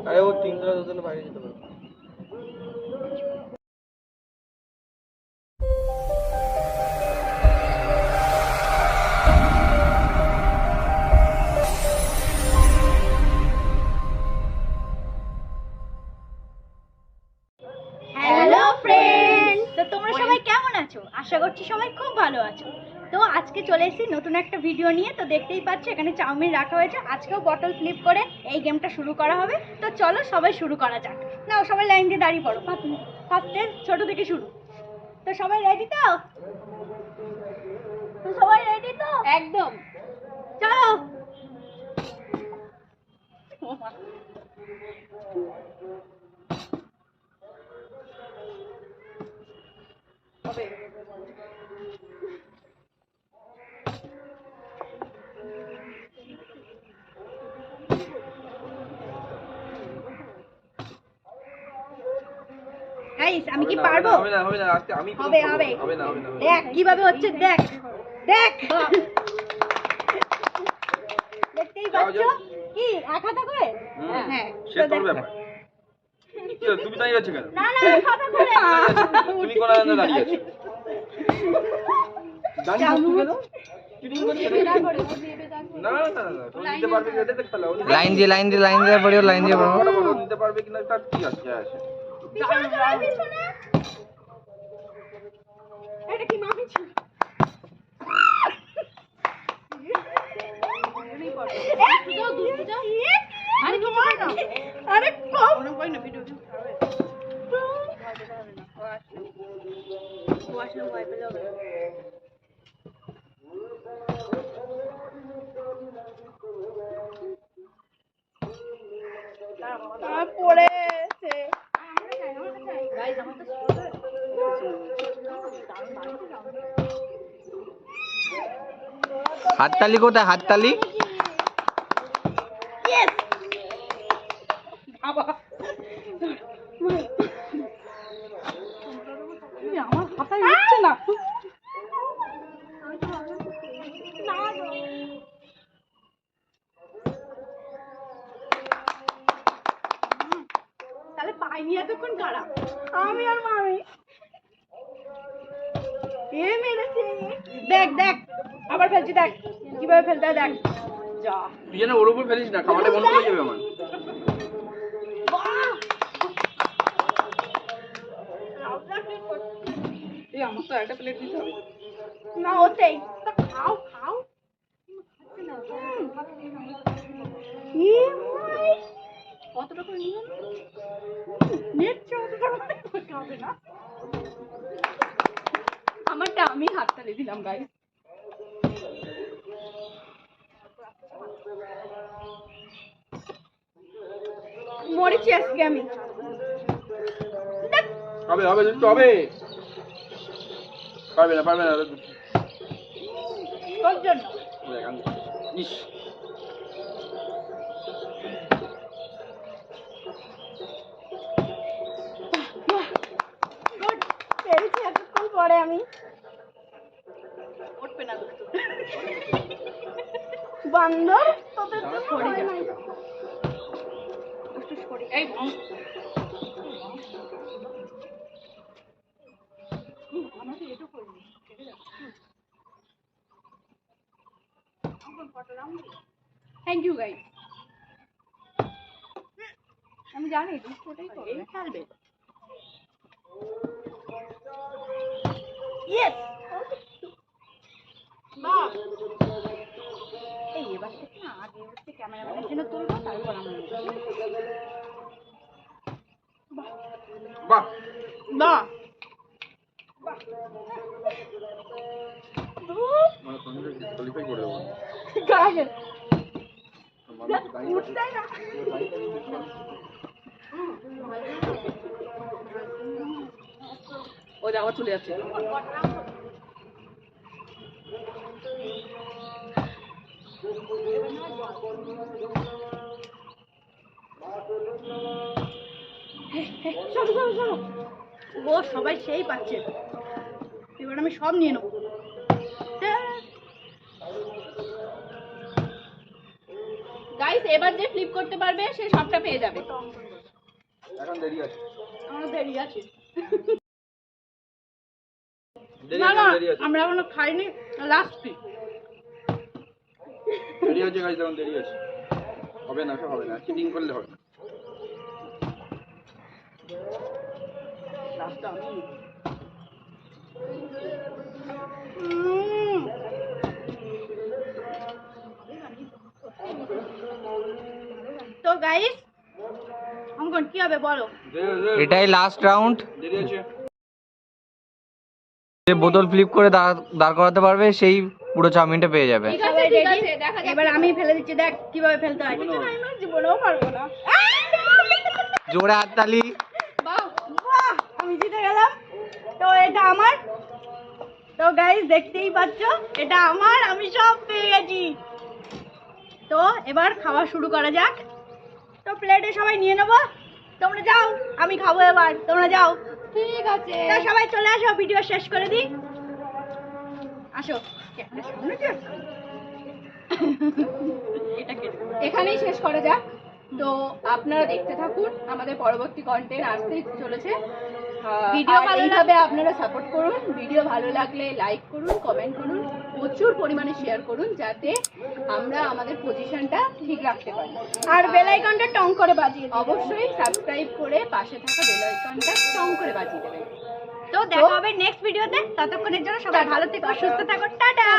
আরে ও 3 জনের বাইরে যেতে পারবে। হ্যালো ফ্রেন্ডস, তো তোমরা সবাই কেমন আছো? আশা করছি সবাই খুব ভালো আছো। তো আজকে চলে এসেছি নতুন একটা ভিডিও নিয়ে। তো দেখতেই পাচ্ছ এখানে চাউমিন রাখা হয়েছে। আজকেও বটল ফ্লিপ করে এই গেমটা শুরু করা হবে। তো চলো সবাই শুরু করা যাক। নাও সবাই লাইন দিয়ে দাঁড়িয়ে পড়ো। ফার্স্টে ছোট থেকে শুরু। তো সবাই রেডি তো? সবাই রেডি তো? একদম। চলো। হবে। গাইস আমি কি পারবো? হবে না আজকে আমি হবে হবে দেখ কিভাবে হচ্ছে, দেখ দেখ দেখতেই পাচ্ছ কি এক হাতে করে। হ্যাঁ সে তোর ব্যাপার। কি তুমি দাঁড়িয়ে আছো কেন? না না এক হাতে করে। তুমি কোন আনন্দে দাঁড়িয়ে আছো? দাঁড়িয়ে আছো কেন? চিটিং করছো না? না তুমি নিতে পারবে কি এটা দেখতে লাও। লাইন দিয়ে পড়িও, লাইন দিয়ে পড়ো। নিতে পারবে কিনা তার কি আছে? পিছনে চলো পিছনে। এটা কি মাফি ছিল? আরে কম কই না ভিডিও খাবে। ও আসলে ভয় পেলে হবে। পড়েছে হাততালি কোথায়? হাততালি আমার হাতায় উঠছে না। তাহলে পাইনি এতক্ষণ কারা? আমি আর মামি। এ মেরেছে। দেখ দেখ আবার ফেলছি, দেখ কিভাবে ফেলতে হয়, দেখ যা। তুই যেন ওর উপর ফেলিস না, খাওয়াটা বন্ধ হয়ে যাবে আমার। এই আমার তো একটা প্লেট দিতে হবে না, ওতেই খাও খাও। কতটা করে নিও না। আমারটা আমি হাততালি দিলাম গাইস। মরেছি আজকে আমি। হবে দুটো হবে। পারবে না তোর জন্য ইস পেরেছি এতক্ষণ পরে আমি। উঠবে না বান্দর তোদের তো সরে যায়। এই থ্যাংক ইউ গাইস। আমি জানি দুটোটাই করবে, খেলবে। ইয়েস বাহ। এই এবার থেকে না আগে হচ্ছে ক্যামেরাম্যানের জন্য তুলবো, তারপর আমরা বাহ বাহ মানে তুমি কোয়ালিফাই করে দেবো। গাগে উঠতে না। ও যাওয়া চলে যাচ্ছে। ও সবাই সেই পাচ্ছে। এবার আমি সব নিয়ে নেবো। এবার যে ফ্লিপ করতে পারবে সে সবটা পেয়ে যাবে। এখন দেরি আছে, আমার দেরি আছে। দেরি না আছে, না দেরি আছে, আমরা এখনো খাইনি, লাস্ট কি দেরি আছে গাইস, এখন দেরি আছে। হবে না, সব হবে না, চিটিং করলে হবে না। লাস্টটা আমি তো গাইস অঙ্কন কি হবে বলো? এটাই লাস্ট রাউন্ড। দেরি আছে। যে বোতল ফ্লিপ করে দাঁড় করাতে পারবে সেই পুরো চাউমিনটা পেয়ে যাবে। ঠিক আছে দেখা যাক। এবার আমি ফেলে দিচ্ছি, দেখ কিভাবে ফেলতে হয়। আমি জীবনেও পারবো না। জোরে হাততালি। বাহ বাহ, আমি জিতে গেলাম। তো এটা আমার। তো গাইস দেখতেই পাচ্ছ এটা আমার, আমি সব পেয়ে গেছি। তো এবার খাওয়া শুরু করা যাক। তো প্লেটে সবাই নিয়ে নেবো, তোমরা যাও, আমি খাবো এবার, তোমরা যাও। ঠিক আছে, তো সবাই চলে আসো, ভিডিও শেষ করে দিই। আসো এখানেই শেষ করা যাক। তো আপনারা দেখতে থাকুন, আমাদের পরবর্তী কন্টেন্ট আসতে চলেছে। ভিডিও ভালো লাগলে আপনারা সাপোর্ট করুন, ভিডিও ভালো লাগলে লাইক করুন, কমেন্ট করুন, প্রচুর পরিমাণে শেয়ার করুন, যাতে আমরা আমাদের পজিশনটা ঠিক রাখতে পারি। আর বেল আইকনটা টং করে বাজিয়ে দিন। অবশ্যই সাবস্ক্রাইব করে পাশে থাকা বেল আইকনটা টং করে বাজিয়ে দেবেন। তো দেখা হবে নেক্সট ভিডিওতে, ততক্ষণের জন্য সবাই ভালো থেকো, সুস্থ থাকো, টাটা।